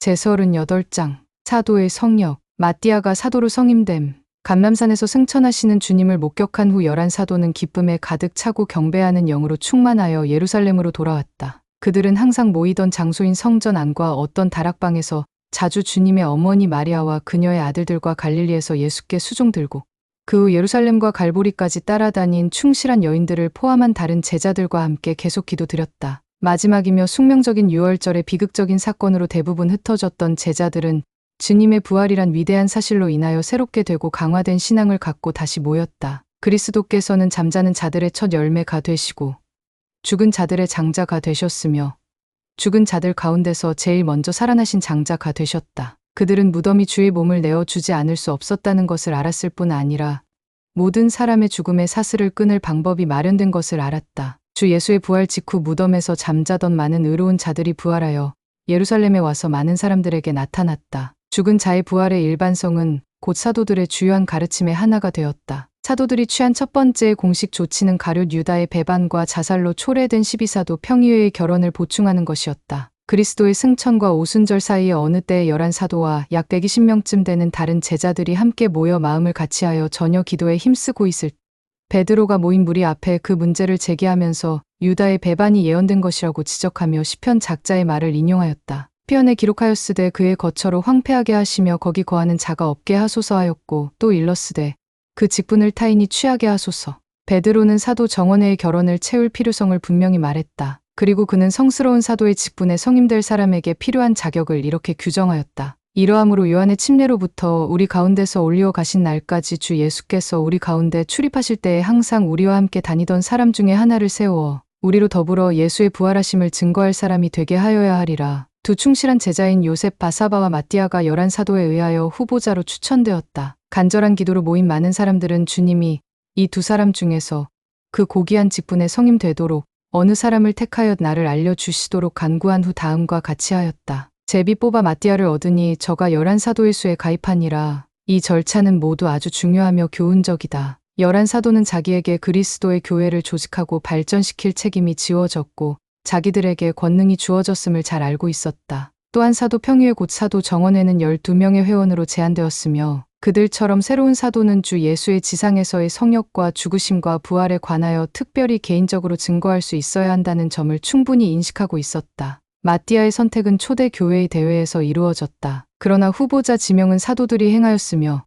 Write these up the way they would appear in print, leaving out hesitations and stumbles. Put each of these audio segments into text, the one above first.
제38장 사도의 성역. 마띠아가 사도로 성임됨. 감람산에서 승천하시는 주님을 목격한 후 11사도는 기쁨에 가득 차고 경배하는 영으로 충만하여 예루살렘으로 돌아왔다. 그들은 항상 모이던 장소인 성전 안과 어떤 다락방에서 자주 주님의 어머니 마리아와 그녀의 아들들과 갈릴리에서 예수께 수종 들고 그 후 예루살렘과 갈보리까지 따라다닌 충실한 여인들을 포함한 다른 제자들과 함께 계속 기도드렸다. 마지막이며 숙명적인 유월절의 비극적인 사건으로 대부분 흩어졌던 제자들은 주님의 부활이란 위대한 사실로 인하여 새롭게 되고 강화된 신앙을 갖고 다시 모였다. 그리스도께서는 잠자는 자들의 첫 열매가 되시고 죽은 자들의 장자가 되셨으며 죽은 자들 가운데서 제일 먼저 살아나신 장자가 되셨다. 그들은 무덤이 주의 몸을 내어주지 않을 수 없었다는 것을 알았을 뿐 아니라 모든 사람의 죽음의 사슬을 끊을 방법이 마련된 것을 알았다. 주 예수의 부활 직후 무덤에서 잠자던 많은 의로운 자들이 부활하여 예루살렘에 와서 많은 사람들에게 나타났다. 죽은 자의 부활의 일반성은 곧 사도들의 주요한 가르침의 하나가 되었다. 사도들이 취한 첫 번째 공식 조치는 가룟 유다의 배반과 자살로 초래된 12사도 평의회의 결혼을 보충하는 것이었다. 그리스도의 승천과 오순절 사이에 어느 때에 11사도와 약 120명쯤 되는 다른 제자들이 함께 모여 마음을 같이하여 저녁 기도에 힘쓰고 있을 베드로가 모인 무리 앞에 그 문제를 제기하면서 유다의 배반이 예언된 것이라고 지적하며 시편 작자의 말을 인용하였다. 시편에 기록하였으되 그의 거처로 황폐하게 하시며 거기 거하는 자가 없게 하소서 하였고 또 일렀으되 그 직분을 타인이 취하게 하소서. 베드로는 사도 정원회의 결혼을 채울 필요성을 분명히 말했다. 그리고 그는 성스러운 사도의 직분에 성임될 사람에게 필요한 자격을 이렇게 규정하였다. 이러함으로 요한의 침례로부터 우리 가운데서 올리어 가신 날까지 주 예수께서 우리 가운데 출입하실 때에 항상 우리와 함께 다니던 사람 중에 하나를 세워 우리로 더불어 예수의 부활하심을 증거할 사람이 되게 하여야 하리라. 두 충실한 제자인 요셉 바사바와 마띠아가 11사도에 의하여 후보자로 추천되었다. 간절한 기도로 모인 많은 사람들은 주님이 이 두 사람 중에서 그 고귀한 직분에 성임되도록 어느 사람을 택하여 나를 알려주시도록 간구한 후 다음과 같이 하였다. 제비 뽑아 마띠아를 얻으니 저가 11사도의 수에 가입하니라. 이 절차는 모두 아주 중요하며 교훈적이다. 11사도는 자기에게 그리스도의 교회를 조직하고 발전시킬 책임이 지워졌고 자기들에게 권능이 주어졌음을 잘 알고 있었다. 또한 사도 평의회 곧 사도 정원회는 12명의 회원으로 제한되었으며 그들처럼 새로운 사도는 주 예수의 지상에서의 성역과 죽으심과 부활에 관하여 특별히 개인적으로 증거할 수 있어야 한다는 점을 충분히 인식하고 있었다. 마띠아의 선택은 초대 교회의 대회에서 이루어졌다. 그러나 후보자 지명은 사도들이 행하였으며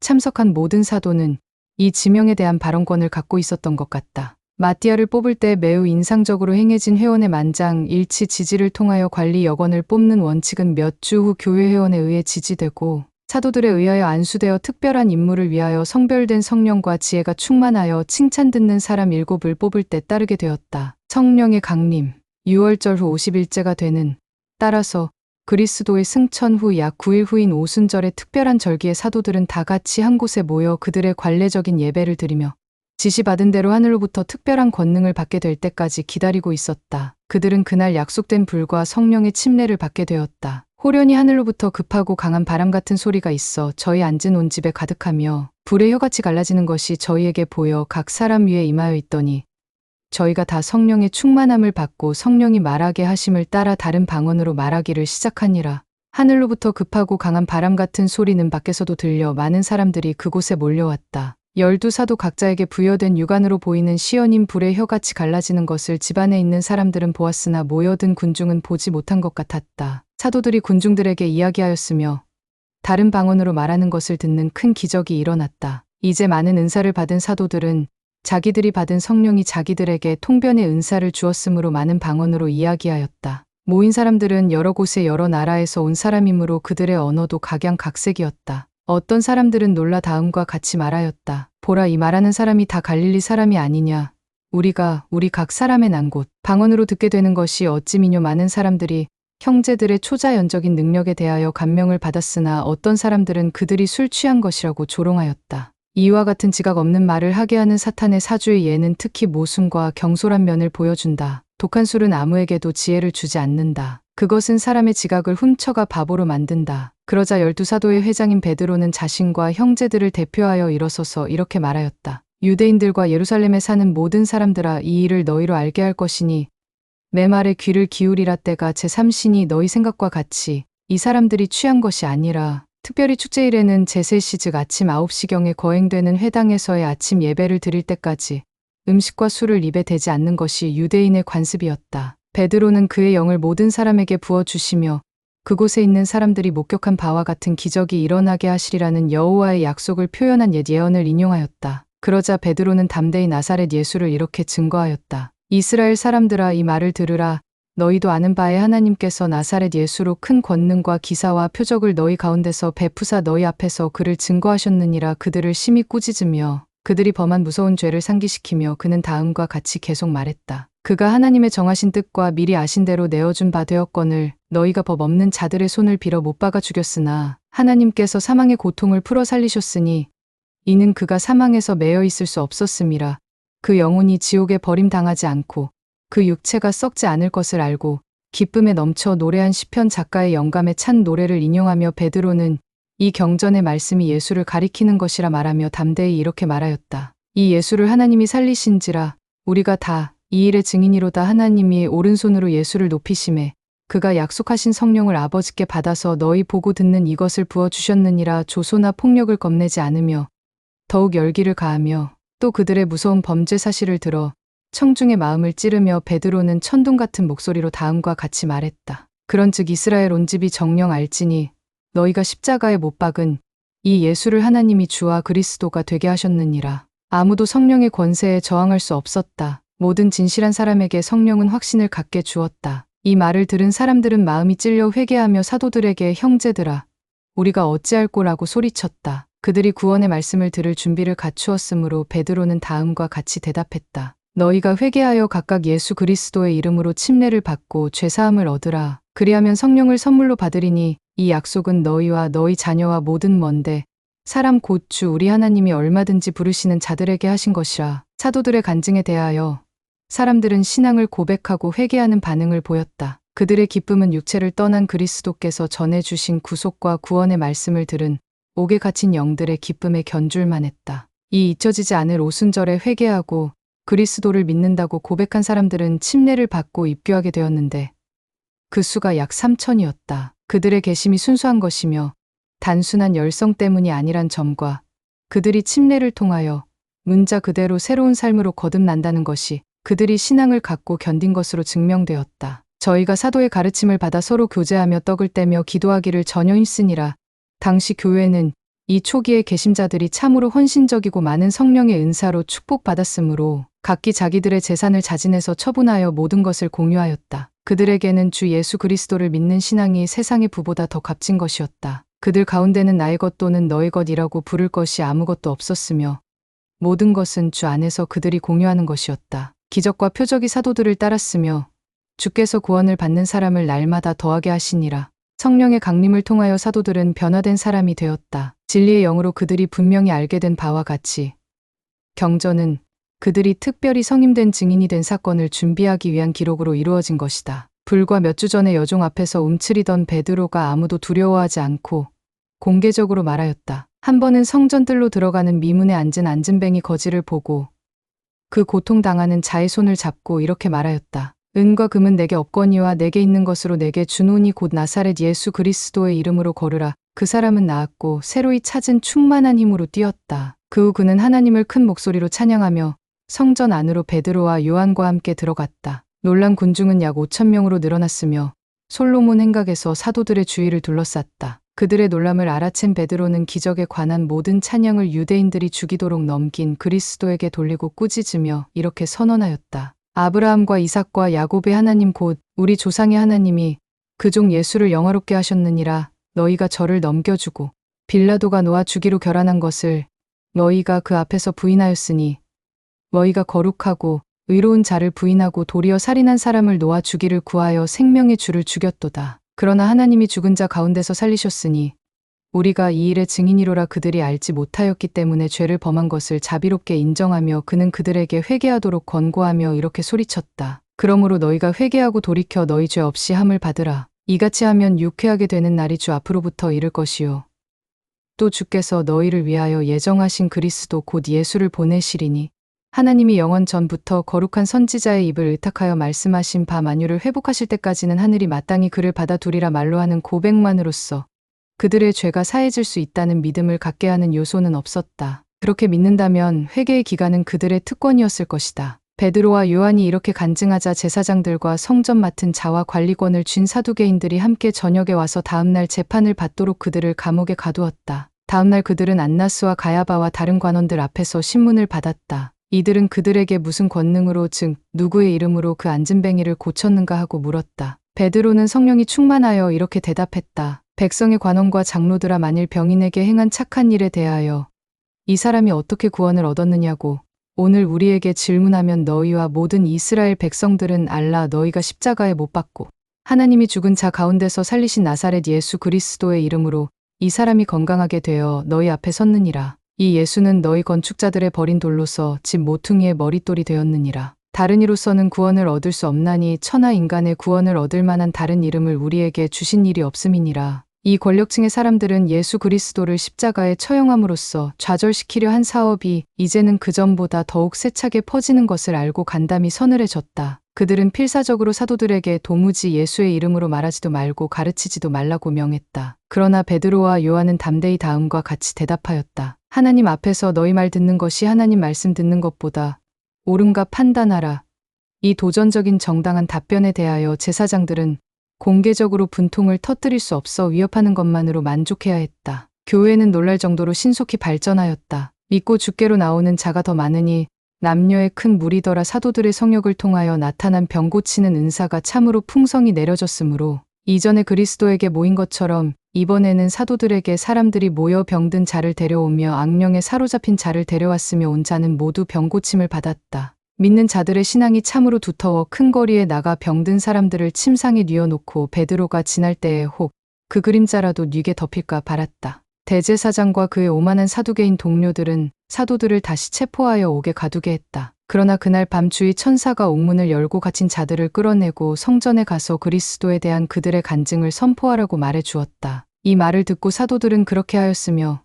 참석한 모든 사도는 이 지명에 대한 발언권을 갖고 있었던 것 같다. 마띠아를 뽑을 때 매우 인상적으로 행해진 회원의 만장일치 지지를 통하여 관리 여건을 뽑는 원칙은 몇 주 후 교회 회원에 의해 지지되고 사도들에 의하여 안수되어 특별한 임무를 위하여 성별된 성령과 지혜가 충만하여 칭찬 듣는 사람 7을 뽑을 때 따르게 되었다. 성령의 강림, 6월절 후 50일째가 되는 따라서 그리스도의 승천 후 약 9일 후인 오순절의 특별한 절기에 사도들은 다 같이 한 곳에 모여 그들의 관례적인 예배를 드리며 지시받은 대로 하늘로부터 특별한 권능을 받게 될 때까지 기다리고 있었다. 그들은 그날 약속된 불과 성령의 침례를 받게 되었다. 호련히 하늘로부터 급하고 강한 바람 같은 소리가 있어 저희 앉은 온 집에 가득하며 불의 혀같이 갈라지는 것이 저희에게 보여 각 사람 위에 임하여 있더니 저희가 다 성령의 충만함을 받고 성령이 말하게 하심을 따라 다른 방언으로 말하기를 시작하니라. 하늘로부터 급하고 강한 바람 같은 소리는 밖에서도 들려 많은 사람들이 그곳에 몰려왔다. 12사도 각자에게 부여된 육안으로 보이는 시연인 불의 혀같이 갈라지는 것을 집안에 있는 사람들은 보았으나 모여든 군중은 보지 못한 것 같았다. 사도들이 군중들에게 이야기하였으며 다른 방언으로 말하는 것을 듣는 큰 기적이 일어났다. 이제 많은 은사를 받은 사도들은 자기들이 받은 성령이 자기들에게 통변의 은사를 주었으므로 많은 방언으로 이야기하였다. 모인 사람들은 여러 곳의 여러 나라에서 온 사람이므로 그들의 언어도 각양각색이었다. 어떤 사람들은 놀라 다음과 같이 말하였다. 보라, 이 말하는 사람이 다 갈릴리 사람이 아니냐. 우리 각 사람의 난 곳 방언으로 듣게 되는 것이 어찌미뇨. 많은 사람들이 형제들의 초자연적인 능력에 대하여 감명을 받았으나 어떤 사람들은 그들이 술 취한 것이라고 조롱하였다. 이와 같은 지각 없는 말을 하게 하는 사탄의 사주의 예는 특히 모순과 경솔한 면을 보여준다. 독한 술은 아무에게도 지혜를 주지 않는다. 그것은 사람의 지각을 훔쳐가 바보로 만든다. 그러자 12사도의 회장인 베드로는 자신과 형제들을 대표하여 일어서서 이렇게 말하였다. 유대인들과 예루살렘에 사는 모든 사람들아, 이 일을 너희로 알게 할 것이니 내 말에 귀를 기울이라. 때가 제3신이 너희 생각과 같이 이 사람들이 취한 것이 아니라 특별히 축제일에는 제세시 즉 아침 9시경에 거행되는 회당에서의 아침 예배를 드릴 때까지 음식과 술을 입에 대지 않는 것이 유대인의 관습이었다. 베드로는 그의 영을 모든 사람에게 부어주시며 그곳에 있는 사람들이 목격한 바와 같은 기적이 일어나게 하시리라는 여호와의 약속을 표현한 옛 예언을 인용하였다. 그러자 베드로는 담대히 나사렛 예수를 이렇게 증거하였다. 이스라엘 사람들아, 이 말을 들으라. 너희도 아는 바에 하나님께서 나사렛 예수로 큰 권능과 기사와 표적을 너희 가운데서 베푸사 너희 앞에서 그를 증거하셨느니라. 그들을 심히 꾸짖으며 그들이 범한 무서운 죄를 상기시키며 그는 다음과 같이 계속 말했다. 그가 하나님의 정하신 뜻과 미리 아신 대로 내어준 바 되었거늘 너희가 법 없는 자들의 손을 빌어 못 박아 죽였으나 하나님께서 사망의 고통을 풀어 살리셨으니 이는 그가 사망에서 매여 있을 수 없었음이라. 그 영혼이 지옥에 버림당하지 않고 그 육체가 썩지 않을 것을 알고 기쁨에 넘쳐 노래한 시편 작가의 영감에 찬 노래를 인용하며 베드로는 이 경전의 말씀이 예수를 가리키는 것이라 말하며 담대히 이렇게 말하였다. 이 예수를 하나님이 살리신지라. 우리가 다 이 일의 증인이로다. 하나님이 오른손으로 예수를 높이심에 그가 약속하신 성령을 아버지께 받아서 너희 보고 듣는 이것을 부어주셨느니라. 조소나 폭력을 겁내지 않으며 더욱 열기를 가하며 또 그들의 무서운 범죄 사실을 들어 청중의 마음을 찌르며 베드로는 천둥 같은 목소리로 다음과 같이 말했다. 그런즉 이스라엘 온 집이 정녕 알지니 너희가 십자가에 못 박은 이 예수를 하나님이 주와 그리스도가 되게 하셨느니라. 아무도 성령의 권세에 저항할 수 없었다. 모든 진실한 사람에게 성령은 확신을 갖게 주었다. 이 말을 들은 사람들은 마음이 찔려 회개하며 사도들에게 형제들아, 우리가 어찌할꼬라고 소리쳤다. 그들이 구원의 말씀을 들을 준비를 갖추었으므로 베드로는 다음과 같이 대답했다. 너희가 회개하여 각각 예수 그리스도의 이름으로 침례를 받고 죄사함을 얻으라. 그리하면 성령을 선물로 받으리니 이 약속은 너희와 너희 자녀와 모든 먼데 사람 곧 주 우리 하나님이 얼마든지 부르시는 자들에게 하신 것이라. 사도들의 간증에 대하여 사람들은 신앙을 고백하고 회개하는 반응을 보였다. 그들의 기쁨은 육체를 떠난 그리스도께서 전해주신 구속과 구원의 말씀을 들은 옥에 갇힌 영들의 기쁨에 견줄만 했다. 이 잊혀지지 않을 오순절에 회개하고 그리스도를 믿는다고 고백한 사람들은 침례를 받고 입교하게 되었는데 그 수가 약 3,000이었다. 그들의 개심이 순수한 것이며 단순한 열성 때문이 아니란 점과 그들이 침례를 통하여 문자 그대로 새로운 삶으로 거듭난다는 것이 그들이 신앙을 갖고 견딘 것으로 증명되었다. 저희가 사도의 가르침을 받아 서로 교제하며 떡을 떼며 기도하기를 전혀 힘쓰니라. 당시 교회는 이 초기의 개심자들이 참으로 헌신적이고 많은 성령의 은사로 축복받았으므로 각기 자기들의 재산을 자진해서 처분하여 모든 것을 공유하였다. 그들에게는 주 예수 그리스도를 믿는 신앙이 세상의 부보다 더 값진 것이었다. 그들 가운데는 나의 것 또는 너의 것이라고 부를 것이 아무것도 없었으며 모든 것은 주 안에서 그들이 공유하는 것이었다. 기적과 표적이 사도들을 따랐으며 주께서 구원을 받는 사람을 날마다 더하게 하시니라. 성령의 강림을 통하여 사도들은 변화된 사람이 되었다. 진리의 영으로 그들이 분명히 알게 된 바와 같이 경전은 그들이 특별히 성임된 증인이 된 사건을 준비하기 위한 기록으로 이루어진 것이다. 불과 몇 주 전에 여종 앞에서 움츠리던 베드로가 아무도 두려워하지 않고 공개적으로 말하였다. 한 번은 성전뜰로 들어가는 미문에 앉은 안진뱅이 거지를 보고 그 고통당하는 자의 손을 잡고 이렇게 말하였다. 은과 금은 내게 없거니와 내게 있는 것으로 내게 주노니 곧 나사렛 예수 그리스도의 이름으로 걸으라. 그 사람은 나았고 새로이 찾은 충만한 힘으로 뛰었다. 그 후 그는 하나님을 큰 목소리로 찬양하며 성전 안으로 베드로와 요한과 함께 들어갔다. 놀란 군중은 약 5,000명으로 늘어났으며 솔로몬 행각에서 사도들의 주위를 둘러쌌다. 그들의 놀람을 알아챈 베드로는 기적에 관한 모든 찬양을 유대인들이 죽이도록 넘긴 그리스도에게 돌리고 꾸짖으며 이렇게 선언하였다. 아브라함과 이삭과 야곱의 하나님 곧 우리 조상의 하나님이 그 종 예수를 영화롭게 하셨느니라. 너희가 저를 넘겨주고 빌라도가 놓아 주기로 결안한 것을 너희가 그 앞에서 부인하였으니 너희가 거룩하고 의로운 자를 부인하고 도리어 살인한 사람을 놓아 주기를 구하여 생명의 주를 죽였도다. 그러나 하나님이 죽은 자 가운데서 살리셨으니 우리가 이 일의 증인이로라. 그들이 알지 못하였기 때문에 죄를 범한 것을 자비롭게 인정하며 그는 그들에게 회개하도록 권고하며 이렇게 소리쳤다. 그러므로 너희가 회개하고 돌이켜 너희 죄 없이 함을 받으라. 이같이 하면 유쾌하게 되는 날이 주 앞으로부터 이를 것이요 또 주께서 너희를 위하여 예정하신 그리스도 곧 예수를 보내시리니 하나님이 영원 전부터 거룩한 선지자의 입을 의탁하여 말씀하신 바 만유를 회복하실 때까지는 하늘이 마땅히 그를 받아두리라 말로 하는 고백만으로써 그들의 죄가 사해질 수 있다는 믿음을 갖게 하는 요소는 없었다. 그렇게 믿는다면 회개의 기간은 그들의 특권이었을 것이다. 베드로와 요한이 이렇게 간증하자 제사장들과 성전 맡은 자와 관리권을 쥔 사두개인들이 함께 저녁에 와서 다음날 재판을 받도록 그들을 감옥에 가두었다. 다음날 그들은 안나스와 가야바와 다른 관원들 앞에서 신문을 받았다. 이들은 그들에게 무슨 권능으로 즉 누구의 이름으로 그 앉은뱅이를 고쳤는가 하고 물었다. 베드로는 성령이 충만하여 이렇게 대답했다. 백성의 관원과 장로들아, 만일 병인에게 행한 착한 일에 대하여 이 사람이 어떻게 구원을 얻었느냐고 오늘 우리에게 질문하면 너희와 모든 이스라엘 백성들은 알라. 너희가 십자가에 못 박고 하나님이 죽은 자 가운데서 살리신 나사렛 예수 그리스도의 이름으로 이 사람이 건강하게 되어 너희 앞에 섰느니라. 이 예수는 너희 건축자들의 버린 돌로서 집 모퉁이의 머릿돌이 되었느니라. 다른 이로서는 구원을 얻을 수 없나니 천하 인간의 구원을 얻을 만한 다른 이름을 우리에게 주신 일이 없음이니라. 이 권력층의 사람들은 예수 그리스도를 십자가에 처형함으로써 좌절시키려 한 사업이 이제는 그전보다 더욱 세차게 퍼지는 것을 알고 간담이 서늘해졌다. 그들은 필사적으로 사도들에게 도무지 예수의 이름으로 말하지도 말고 가르치지도 말라고 명했다. 그러나 베드로와 요한은 담대히 다음과 같이 대답하였다. 하나님 앞에서 너희 말 듣는 것이 하나님 말씀 듣는 것보다 옳은가 판단하라. 이 도전적인 정당한 답변에 대하여 제사장들은 공개적으로 분통을 터뜨릴 수 없어 위협하는 것만으로 만족해야 했다. 교회는 놀랄 정도로 신속히 발전하였다. 믿고 주께로 나오는 자가 더 많으니 남녀의 큰 무리더라. 사도들의 성역을 통하여 나타난 병 고치는 은사가 참으로 풍성히 내려졌으므로 이전에 그리스도에게 모인 것처럼 이번에는 사도들에게 사람들이 모여 병든 자를 데려오며 악령에 사로잡힌 자를 데려왔으며 온 자는 모두 병 고침을 받았다. 믿는 자들의 신앙이 참으로 두터워 큰 거리에 나가 병든 사람들을 침상에 뉘어놓고 베드로가 지날 때에 혹 그 그림자라도 뉘게 덮일까 바랐다. 대제사장과 그의 오만한 사두개인 동료들은 사도들을 다시 체포하여 옥에 가두게 했다. 그러나 그날 밤 주의 천사가 옥문을 열고 갇힌 자들을 끌어내고 성전에 가서 그리스도에 대한 그들의 간증을 선포하라고 말해 주었다. 이 말을 듣고 사도들은 그렇게 하였으며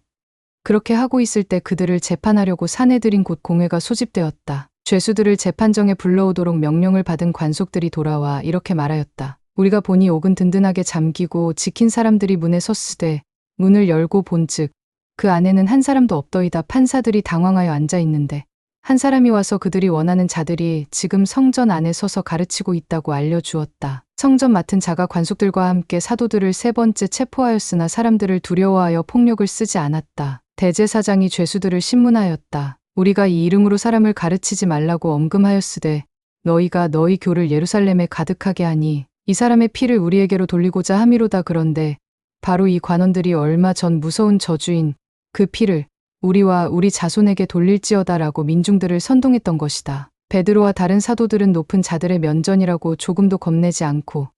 그렇게 하고 있을 때 그들을 재판하려고 사내들인 곧 공회가 소집되었다. 죄수들을 재판정에 불러오도록 명령을 받은 관속들이 돌아와 이렇게 말하였다. 우리가 보니 옥은 든든하게 잠기고 지킨 사람들이 문에 섰으되 문을 열고 본즉 그 안에는 한 사람도 없더이다. 판사들이 당황하여 앉아 있는데 한 사람이 와서 그들이 원하는 자들이 지금 성전 안에 서서 가르치고 있다고 알려주었다. 성전 맡은 자가 관속들과 함께 사도들을 세 번째 체포하였으나 사람들을 두려워하여 폭력을 쓰지 않았다. 대제사장이 죄수들을 신문하였다. 우리가 이 이름으로 사람을 가르치지 말라고 엄금하였으되 너희가 너희 교를 예루살렘에 가득하게 하니 이 사람의 피를 우리에게로 돌리고자 함이로다. 그런데 바로 이 관원들이 얼마 전 무서운 저주인 그 피를 우리와 우리 자손에게 돌릴지어다라고 민중들을 선동했던 것이다. 베드로와 다른 사도들은 높은 자들의 면전이라고 조금도 겁내지 않고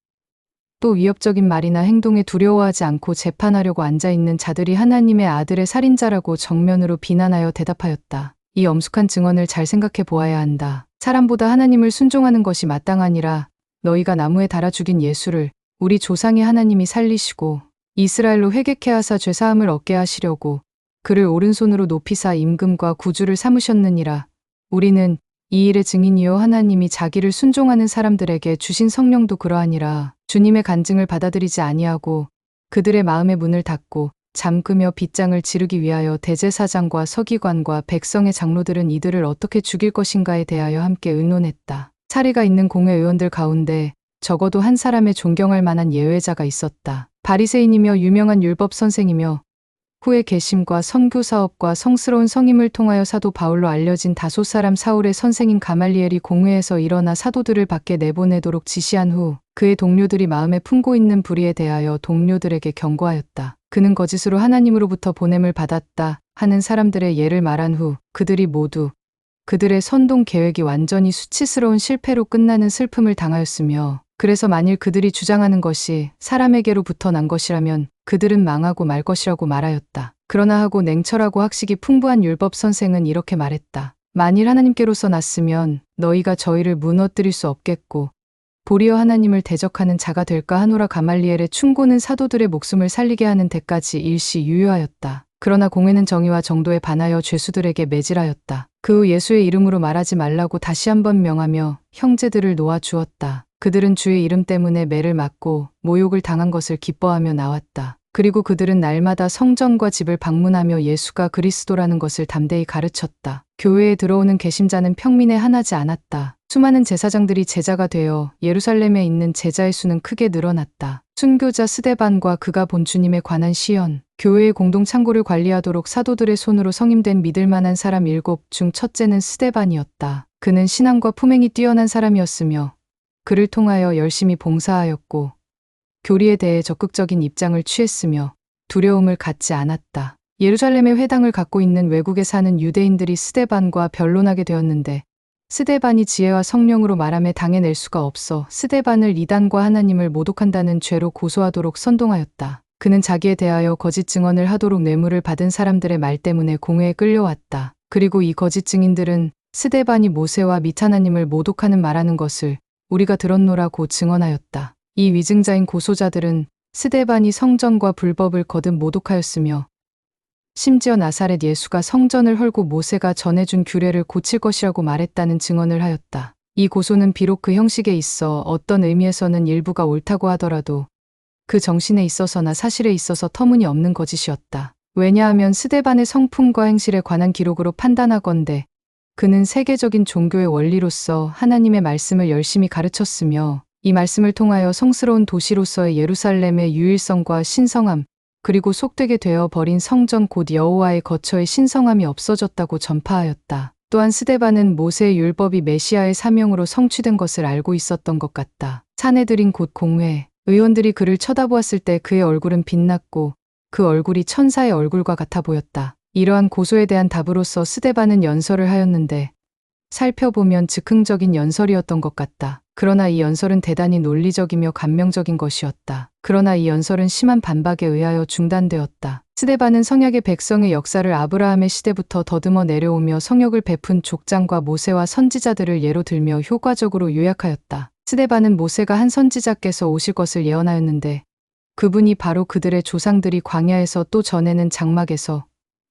또 위협적인 말이나 행동에 두려워하지 않고 재판하려고 앉아있는 자들이 하나님의 아들의 살인자라고 정면으로 비난하여 대답하였다. 이 엄숙한 증언을 잘 생각해 보아야 한다. 사람보다 하나님을 순종하는 것이 마땅하니라. 너희가 나무에 달아 죽인 예수를 우리 조상의 하나님이 살리시고 이스라엘로 회개케 하사 죄사함을 얻게 하시려고 그를 오른손으로 높이사 임금과 구주를 삼으셨느니라. 우리는 이 일의 증인이요 하나님이 자기를 순종하는 사람들에게 주신 성령도 그러하니라. 주님의 간증을 받아들이지 아니하고 그들의 마음의 문을 닫고 잠그며 빗장을 지르기 위하여 대제사장과 서기관과 백성의 장로들은 이들을 어떻게 죽일 것인가에 대하여 함께 의논했다. 사리가 있는 공회 의원들 가운데 적어도 한 사람의 존경할 만한 예외자가 있었다. 바리새인이며 유명한 율법 선생이며 후에 개심과 선교 사업과 성스러운 성임을 통하여 사도 바울로 알려진 다소 사람 사울의 선생인 가말리엘이 공회에서 일어나 사도들을 밖에 내보내도록 지시한 후 그의 동료들이 마음에 품고 있는 불의에 대하여 동료들에게 경고하였다. 그는 거짓으로 하나님으로부터 보냄을 받았다 하는 사람들의 예를 말한 후 그들이 모두 그들의 선동 계획이 완전히 수치스러운 실패로 끝나는 슬픔을 당하였으며 그래서 만일 그들이 주장하는 것이 사람에게로부터 난 것이라면 그들은 망하고 말 것이라고 말하였다. 그러나 하고 냉철하고 학식이 풍부한 율법 선생은 이렇게 말했다. 만일 하나님께로서 났으면 너희가 저희를 무너뜨릴 수 없겠고 도리어 하나님을 대적하는 자가 될까 하노라. 가말리엘의 충고는 사도들의 목숨을 살리게 하는 데까지 일시 유효하였다. 그러나 공회는 정의와 정도에 반하여 죄수들에게 매질하였다. 그 후 예수의 이름으로 말하지 말라고 다시 한번 명하며 형제들을 놓아 주었다. 그들은 주의 이름 때문에 매를 맞고 모욕을 당한 것을 기뻐하며 나왔다. 그리고 그들은 날마다 성전과 집을 방문하며 예수가 그리스도라는 것을 담대히 가르쳤다. 교회에 들어오는 개심자는 평민에 한하지 않았다. 수많은 제사장들이 제자가 되어 예루살렘에 있는 제자의 수는 크게 늘어났다. 순교자 스데반과 그가 본 주님에 관한 시연, 교회의 공동 창고를 관리하도록 사도들의 손으로 성임된 믿을 만한 사람 7 중 첫째는 스데반이었다. 그는 신앙과 품행이 뛰어난 사람이었으며 그를 통하여 열심히 봉사하였고 교리에 대해 적극적인 입장을 취했으며 두려움을 갖지 않았다. 예루살렘에 회당을 갖고 있는 외국에 사는 유대인들이 스데반과 변론하게 되었는데 스데반이 지혜와 성령으로 말함에 당해낼 수가 없어 스데반을 이단과 하나님을 모독한다는 죄로 고소하도록 선동하였다. 그는 자기에 대하여 거짓 증언을 하도록 뇌물을 받은 사람들의 말 때문에 공회에 끌려왔다. 그리고 이 거짓 증인들은 스데반이 모세와 및 하나님을 모독하는 말하는 것을 우리가 들었노라고 증언하였다. 이 위증자인 고소자들은 스데반이 성전과 불법을 거듭 모독하였으며 심지어 나사렛 예수가 성전을 헐고 모세가 전해준 규례를 고칠 것이라고 말했다는 증언을 하였다. 이 고소는 비록 그 형식에 있어 어떤 의미에서는 일부가 옳다고 하더라도 그 정신에 있어서나 사실에 있어서 터무니없는 거짓이었다. 왜냐하면 스데반의 성품과 행실에 관한 기록으로 판단하건대 그는 세계적인 종교의 원리로서 하나님의 말씀을 열심히 가르쳤으며 이 말씀을 통하여 성스러운 도시로서의 예루살렘의 유일성과 신성함, 그리고 속되게 되어 버린 성전 곧 여호와의 거처의 신성함이 없어졌다고 전파하였다. 또한 스데반은 모세의 율법이 메시아의 사명으로 성취된 것을 알고 있었던 것 같다. 사내들인 곧 공회, 의원들이 그를 쳐다보았을 때 그의 얼굴은 빛났고 그 얼굴이 천사의 얼굴과 같아 보였다. 이러한 고소에 대한 답으로서 스데반은 연설을 하였는데 살펴보면 즉흥적인 연설이었던 것 같다. 그러나 이 연설은 대단히 논리적이며 감명적인 것이었다. 그러나 이 연설은 심한 반박에 의하여 중단되었다. 스데반은 성약의 백성의 역사를 아브라함의 시대부터 더듬어 내려오며 성역을 베푼 족장과 모세와 선지자들을 예로 들며 효과적으로 요약하였다. 스데반은 모세가 한 선지자께서 오실 것을 예언하였는데 그분이 바로 그들의 조상들이 광야에서 또 전에는 장막에서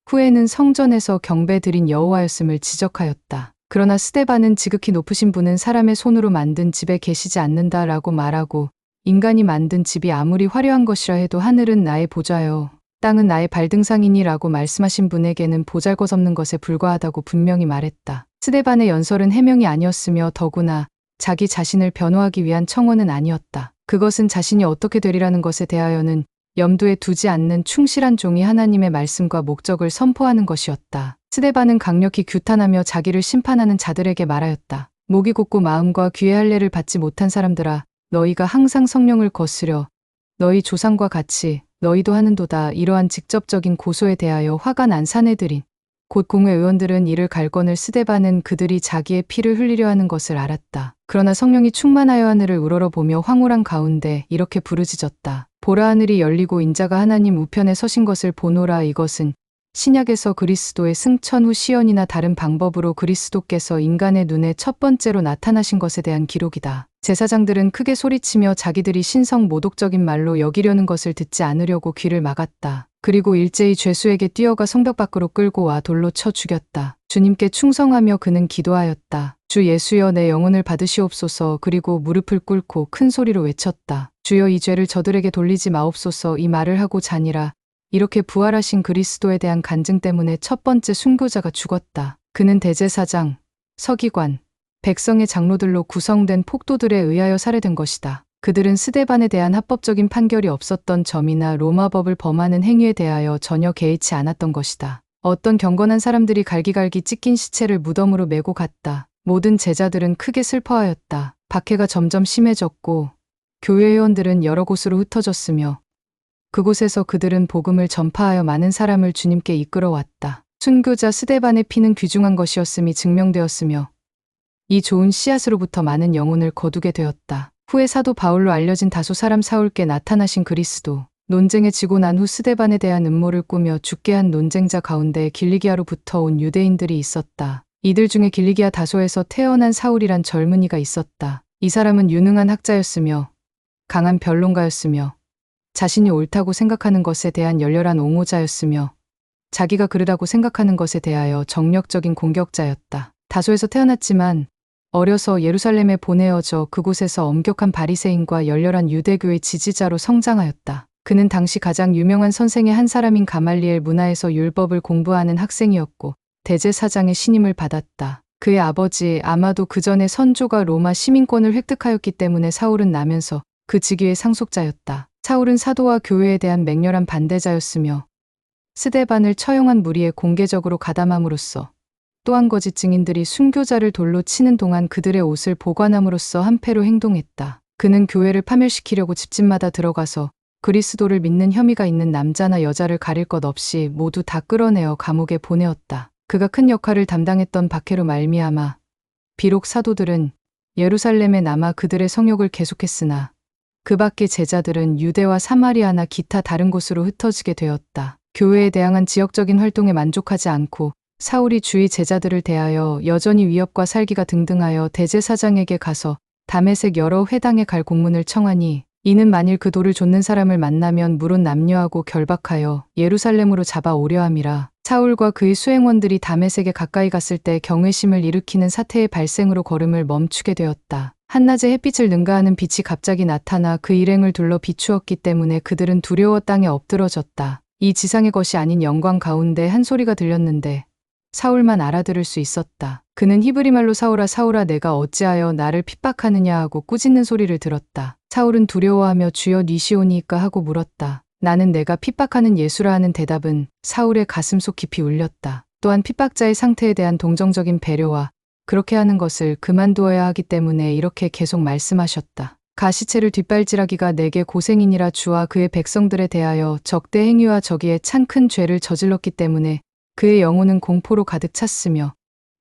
후에는 성전에서 경배 드린 여호와였음을 지적하였다. 그러나 스데반은 지극히 높으신 분은 사람의 손으로 만든 집에 계시지 않는다라고 말하고 인간이 만든 집이 아무리 화려한 것이라 해도 하늘은 나의 보좌요 땅은 나의 발등상이니라고 말씀하신 분에게는 보잘것없는 것에 불과하다고 분명히 말했다. 스데반의 연설은 해명이 아니었으며 더구나 자기 자신을 변호하기 위한 청원은 아니었다. 그것은 자신이 어떻게 되리라는 것에 대하여는 염두에 두지 않는 충실한 종이 하나님의 말씀과 목적을 선포하는 것이었다. 스데반은 강력히 규탄하며 자기를 심판하는 자들에게 말하였다. 목이 곧고 마음과 귀의 할례를 받지 못한 사람들아, 너희가 항상 성령을 거스려 너희 조상과 같이 너희도 하는도다. 이러한 직접적인 고소에 대하여 화가 난 사내들인 곧 공회 의원들은 이를 갈건을 스데반은 그들이 자기의 피를 흘리려 하는 것을 알았다. 그러나 성령이 충만하여 하늘을 우러러보며 황홀한 가운데 이렇게 부르짖었다. 보라, 하늘이 열리고 인자가 하나님 우편에 서신 것을 보노라. 이것은 신약에서 그리스도의 승천 후 시연이나 다른 방법으로 그리스도께서 인간의 눈에 첫 번째로 나타나신 것에 대한 기록이다. 제사장들은 크게 소리치며 자기들이 신성 모독적인 말로 여기려는 것을 듣지 않으려고 귀를 막았다. 그리고 일제히 죄수에게 뛰어가 성벽 밖으로 끌고 와 돌로 쳐 죽였다. 주님께 충성하며 그는 기도하였다. 주 예수여, 내 영혼을 받으시옵소서. 그리고 무릎을 꿇고 큰 소리로 외쳤다. 주여, 이 죄를 저들에게 돌리지 마옵소서. 이 말을 하고 자니라. 이렇게 부활하신 그리스도에 대한 간증 때문에 첫 번째 순교자가 죽었다. 그는 대제사장, 서기관, 백성의 장로들로 구성된 폭도들에 의하여 살해된 것이다. 그들은 스데반에 대한 합법적인 판결이 없었던 점이나 로마법을 범하는 행위에 대하여 전혀 개의치 않았던 것이다. 어떤 경건한 사람들이 갈기갈기 찢긴 시체를 무덤으로 메고 갔다. 모든 제자들은 크게 슬퍼하였다. 박해가 점점 심해졌고 교회 회원들은 여러 곳으로 흩어졌으며 그곳에서 그들은 복음을 전파하여 많은 사람을 주님께 이끌어왔다. 순교자 스데반의 피는 귀중한 것이었음이 증명되었으며 이 좋은 씨앗으로부터 많은 영혼을 거두게 되었다. 후에 사도 바울로 알려진 다소 사람 사울께 나타나신 그리스도. 논쟁에 지고 난 후 스데반에 대한 음모를 꾸며 죽게 한 논쟁자 가운데 길리기아로부터 온 유대인들이 있었다. 이들 중에 길리기아 다소에서 태어난 사울이란 젊은이가 있었다. 이 사람은 유능한 학자였으며 강한 변론가였으며 자신이 옳다고 생각하는 것에 대한 열렬한 옹호자였으며 자기가 그르다고 생각하는 것에 대하여 정력적인 공격자였다. 다소에서 태어났지만 어려서 예루살렘에 보내어져 그곳에서 엄격한 바리새인과 열렬한 유대교의 지지자로 성장하였다. 그는 당시 가장 유명한 선생의 한 사람인 가말리엘 문화에서 율법을 공부하는 학생이었고 대제사장의 신임을 받았다. 그의 아버지 아마도 그 전에 선조가 로마 시민권을 획득하였기 때문에 사울은 나면서 그 직위의 상속자였다. 사울은 사도와 교회에 대한 맹렬한 반대자였으며 스데반을 처형한 무리에 공개적으로 가담함으로써 또한 거짓 증인들이 순교자를 돌로 치는 동안 그들의 옷을 보관함으로써 한패로 행동했다. 그는 교회를 파멸시키려고 집집마다 들어가서 그리스도를 믿는 혐의가 있는 남자나 여자를 가릴 것 없이 모두 다 끌어내어 감옥에 보내었다. 그가 큰 역할을 담당했던 박해로 말미암아 비록 사도들은 예루살렘에 남아 그들의 성욕을 계속했으나 그 밖의 제자들은 유대와 사마리아나 기타 다른 곳으로 흩어지게 되었다. 교회에 대항한 지역적인 활동에 만족하지 않고 사울이 주위 제자들을 대하여 여전히 위협과 살기가 등등하여 대제사장에게 가서 다메섹 여러 회당에 갈 공문을 청하니 이는 만일 그 돌을 좇는 사람을 만나면 물은 남녀하고 결박하여 예루살렘으로 잡아오려 함이라. 사울과 그의 수행원들이 다메섹에 가까이 갔을 때 경외심을 일으키는 사태의 발생으로 걸음을 멈추게 되었다. 한낮에 햇빛을 능가하는 빛이 갑자기 나타나 그 일행을 둘러 비추었기 때문에 그들은 두려워 땅에 엎드러졌다. 이 지상의 것이 아닌 영광 가운데 한 소리가 들렸는데 사울만 알아들을 수 있었다. 그는 히브리말로 사울아 사울아 내가 어찌하여 나를 핍박하느냐 하고 꾸짖는 소리를 들었다. 사울은 두려워하며 주여 니시오니이까 하고 물었다. 나는 내가 핍박하는 예수라 하는 대답은 사울의 가슴속 깊이 울렸다. 또한 핍박자의 상태에 대한 동정적인 배려와 그렇게 하는 것을 그만두어야 하기 때문에 이렇게 계속 말씀하셨다. 가시체를 뒷발질하기가 내게 고생이니라. 주와 그의 백성들에 대하여 적대 행위와 저기에 찬 큰 죄를 저질렀기 때문에 그의 영혼은 공포로 가득 찼으며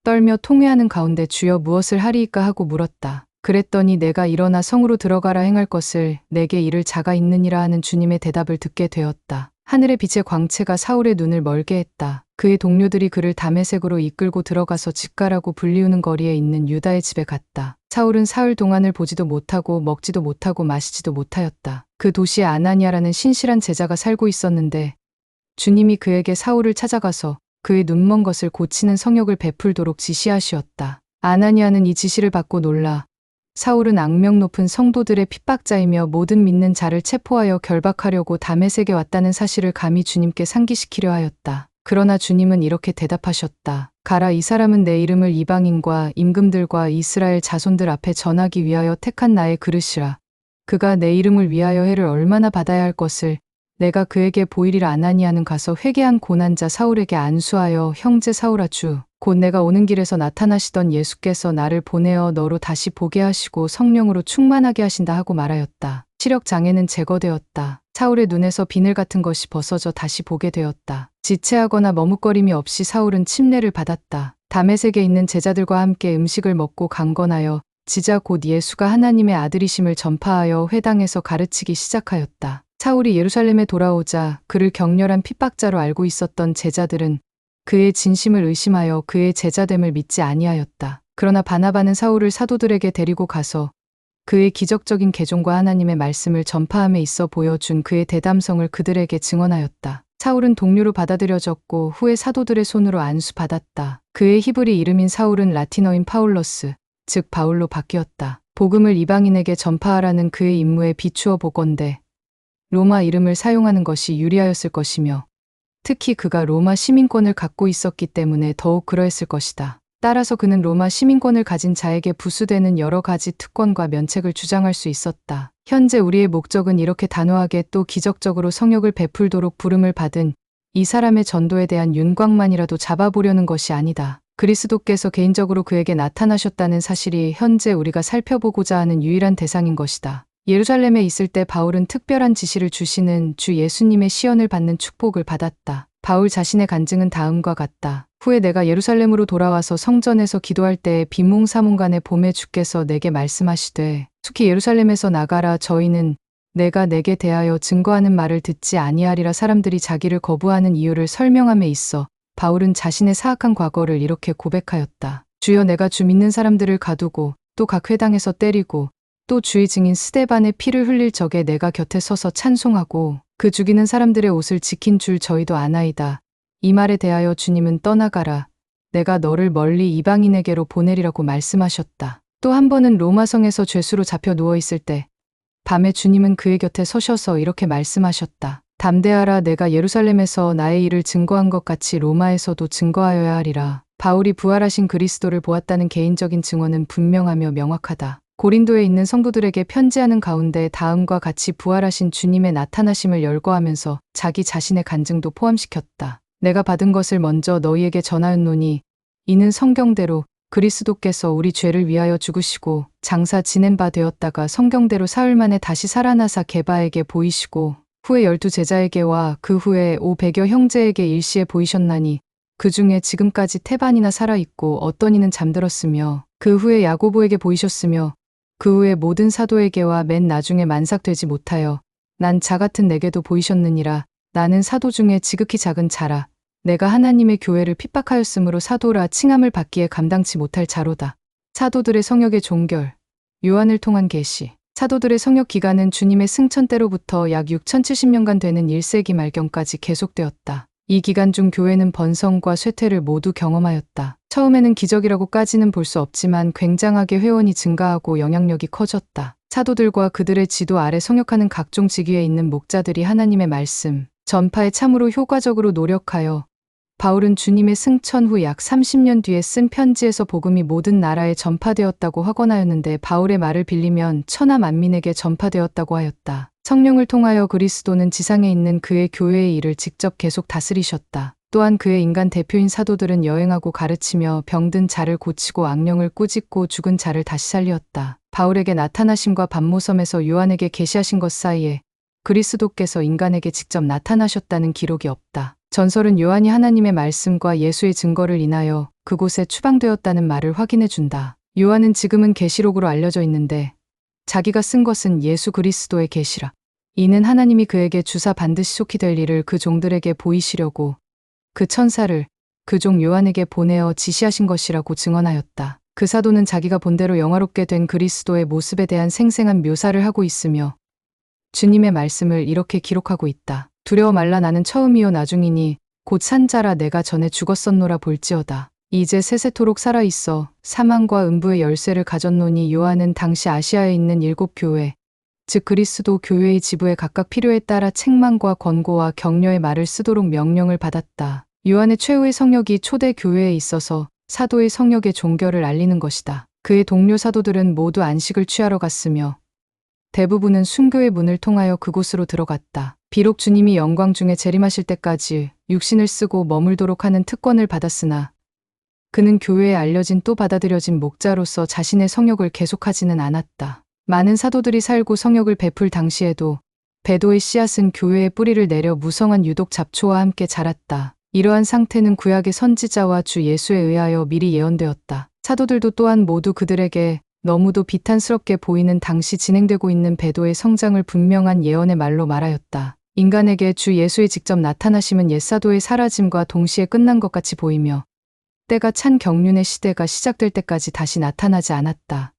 떨며 통회하는 가운데 주여 무엇을 하리이까 하고 물었다. 그랬더니 내가 일어나 성으로 들어가라 행할 것을 내게 이를 자가 있느니라 하는 주님의 대답을 듣게 되었다. 하늘의 빛의 광채가 사울의 눈을 멀게 했다. 그의 동료들이 그를 다메섹으로 이끌고 들어가서 집가라고 불리우는 거리에 있는 유다의 집에 갔다. 사울은 사흘 동안을 보지도 못하고 먹지도 못하고 마시지도 못하였다. 그 도시에 아나니아라는 신실한 제자가 살고 있었는데 주님이 그에게 사울을 찾아가서 그의 눈먼 것을 고치는 성역을 베풀도록 지시하시었다. 아나니아는 이 지시를 받고 놀라 사울은 악명 높은 성도들의 핍박자이며 모든 믿는 자를 체포하여 결박하려고 다메섹에 왔다는 사실을 감히 주님께 상기시키려 하였다. 그러나 주님은 이렇게 대답하셨다. 가라, 이 사람은 내 이름을 이방인과 임금들과 이스라엘 자손들 앞에 전하기 위하여 택한 나의 그릇이라. 그가 내 이름을 위하여 해를 얼마나 받아야 할 것을 내가 그에게 보이리라. 아나니아는 가서 회개한 고난자 사울에게 안수하여 형제 사울아 주 곧 내가 오는 길에서 나타나시던 예수께서 나를 보내어 너로 다시 보게 하시고 성령으로 충만하게 하신다 하고 말하였다. 시력 장애는 제거되었다. 사울의 눈에서 비늘 같은 것이 벗어져 다시 보게 되었다. 지체하거나 머뭇거림이 없이 사울은 침례를 받았다. 다메섹에 있는 제자들과 함께 음식을 먹고 강건하여 지자 곧 예수가 하나님의 아들이심을 전파하여 회당에서 가르치기 시작하였다. 사울이 예루살렘에 돌아오자 그를 격렬한 핍박자로 알고 있었던 제자들은 그의 진심을 의심하여 그의 제자됨을 믿지 아니하였다. 그러나 바나바는 사울을 사도들에게 데리고 가서 그의 기적적인 개종과 하나님의 말씀을 전파함에 있어 보여준 그의 대담성을 그들에게 증언하였다. 사울은 동료로 받아들여졌고 후에 사도들의 손으로 안수받았다. 그의 히브리 이름인 사울은 라틴어인 파울러스, 즉 바울로 바뀌었다. 복음을 이방인에게 전파하라는 그의 임무에 비추어 보건대 로마 이름을 사용하는 것이 유리하였을 것이며 특히 그가 로마 시민권을 갖고 있었기 때문에 더욱 그러했을 것이다. 따라서 그는 로마 시민권을 가진 자에게 부수되는 여러 가지 특권과 면책을 주장할 수 있었다. 현재 우리의 목적은 이렇게 단호하게 또 기적적으로 성역을 베풀도록 부름을 받은 이 사람의 전도에 대한 윤곽만이라도 잡아보려는 것이 아니다. 그리스도께서 개인적으로 그에게 나타나셨다는 사실이 현재 우리가 살펴보고자 하는 유일한 대상인 것이다. 예루살렘에 있을 때 바울은 특별한 지시를 주시는 주 예수님의 시연을 받는 축복을 받았다. 바울 자신의 간증은 다음과 같다. 후에 내가 예루살렘으로 돌아와서 성전에서 기도할 때에 비몽사몽간에 봄에 주께서 내게 말씀하시되 속히 예루살렘에서 나가라. 저희는 내가 내게 대하여 증거하는 말을 듣지 아니하리라. 사람들이 자기를 거부하는 이유를 설명함에 있어 바울은 자신의 사악한 과거를 이렇게 고백하였다. 주여, 내가 주 믿는 사람들을 가두고 또 각 회당에서 때리고 또 주의 증인 스데반의 피를 흘릴 적에 내가 곁에 서서 찬송하고 그 죽이는 사람들의 옷을 지킨 줄 저희도 아나이다. 이 말에 대하여 주님은 떠나가라. 내가 너를 멀리 이방인에게로 보내리라고 말씀하셨다. 또 한 번은 로마성에서 죄수로 잡혀 누워있을 때 밤에 주님은 그의 곁에 서셔서 이렇게 말씀하셨다. 담대하라. 내가 예루살렘에서 나의 일을 증거한 것 같이 로마에서도 증거하여야 하리라. 바울이 부활하신 그리스도를 보았다는 개인적인 증언은 분명하며 명확하다. 고린도에 있는 성도들에게 편지하는 가운데 다음과 같이 부활하신 주님의 나타나심을 열거하면서 자기 자신의 간증도 포함시켰다. 내가 받은 것을 먼저 너희에게 전하였노니 이는 성경대로 그리스도께서 우리 죄를 위하여 죽으시고 장사 지낸 바 되었다가 성경대로 사흘 만에 다시 살아나사 게바에게 보이시고 후에 12 제자에게와 그 후에 500여 형제에게 일시에 보이셨나니 그 중에 지금까지 태반이나 살아있고 어떤 이는 잠들었으며 그 후에 야고보에게 보이셨으며 그 후에 모든 사도에게와 맨 나중에 만삭되지 못하여 난 자 같은 내게도 보이셨느니라. 나는 사도 중에 지극히 작은 자라. 내가 하나님의 교회를 핍박하였으므로 사도라 칭함을 받기에 감당치 못할 자로다. 사도들의 성역의 종결, 요한을 통한 계시. 사도들의 성역 기간은 주님의 승천 때로부터 약 6070년간 되는 1세기 말경까지 계속되었다. 이 기간 중 교회는 번성과 쇠퇴를 모두 경험하였다. 처음에는 기적이라고까지는 볼 수 없지만 굉장하게 회원이 증가하고 영향력이 커졌다. 사도들과 그들의 지도 아래 성역하는 각종 직위에 있는 목자들이 하나님의 말씀, 전파에 참으로 효과적으로 노력하여 바울은 주님의 승천 후 약 30년 뒤에 쓴 편지에서 복음이 모든 나라에 전파되었다고 확언하였는데 바울의 말을 빌리면 천하 만민에게 전파되었다고 하였다. 성령을 통하여 그리스도는 지상에 있는 그의 교회의 일을 직접 계속 다스리셨다. 또한 그의 인간 대표인 사도들은 여행하고 가르치며 병든 자를 고치고 악령을 꾸짖고 죽은 자를 다시 살리었다. 바울에게 나타나심과 반모섬에서 요한에게 계시하신 것 사이에 그리스도께서 인간에게 직접 나타나셨다는 기록이 없다. 전설은 요한이 하나님의 말씀과 예수의 증거를 인하여 그곳에 추방되었다는 말을 확인해 준다. 요한은 지금은 계시록으로 알려져 있는데 자기가 쓴 것은 예수 그리스도의 계시라. 이는 하나님이 그에게 주사 반드시 속히 될 일을 그 종들에게 보이시려고 그 천사를 그 종 요한에게 보내어 지시하신 것이라고 증언하였다. 그 사도는 자기가 본대로 영화롭게 된 그리스도의 모습에 대한 생생한 묘사를 하고 있으며 주님의 말씀을 이렇게 기록하고 있다. 두려워 말라. 나는 처음이요 나중이니 곧 산자라. 내가 전에 죽었었노라. 볼지어다 이제 세세토록 살아있어 사망과 음부의 열쇠를 가졌노니. 요한은 당시 아시아에 있는 7 교회, 즉 그리스도 교회의 지부에 각각 필요에 따라 책망과 권고와 격려의 말을 쓰도록 명령을 받았다. 요한의 최후의 성역이 초대 교회에 있어서 사도의 성역의 종결을 알리는 것이다. 그의 동료 사도들은 모두 안식을 취하러 갔으며 대부분은 순교의 문을 통하여 그곳으로 들어갔다. 비록 주님이 영광 중에 재림하실 때까지 육신을 쓰고 머물도록 하는 특권을 받았으나 그는 교회에 알려진 또 받아들여진 목자로서 자신의 성역을 계속하지는 않았다. 많은 사도들이 살고 성역을 베풀 당시에도 배도의 씨앗은 교회의 뿌리를 내려 무성한 유독 잡초와 함께 자랐다. 이러한 상태는 구약의 선지자와 주 예수에 의하여 미리 예언되었다. 사도들도 또한 모두 그들에게 너무도 비탄스럽게 보이는 당시 진행되고 있는 배도의 성장을 분명한 예언의 말로 말하였다. 인간에게 주 예수의 직접 나타나심은 옛사도의 사라짐과 동시에 끝난 것 같이 보이며 때가 찬 경륜의 시대가 시작될 때까지 다시 나타나지 않았다.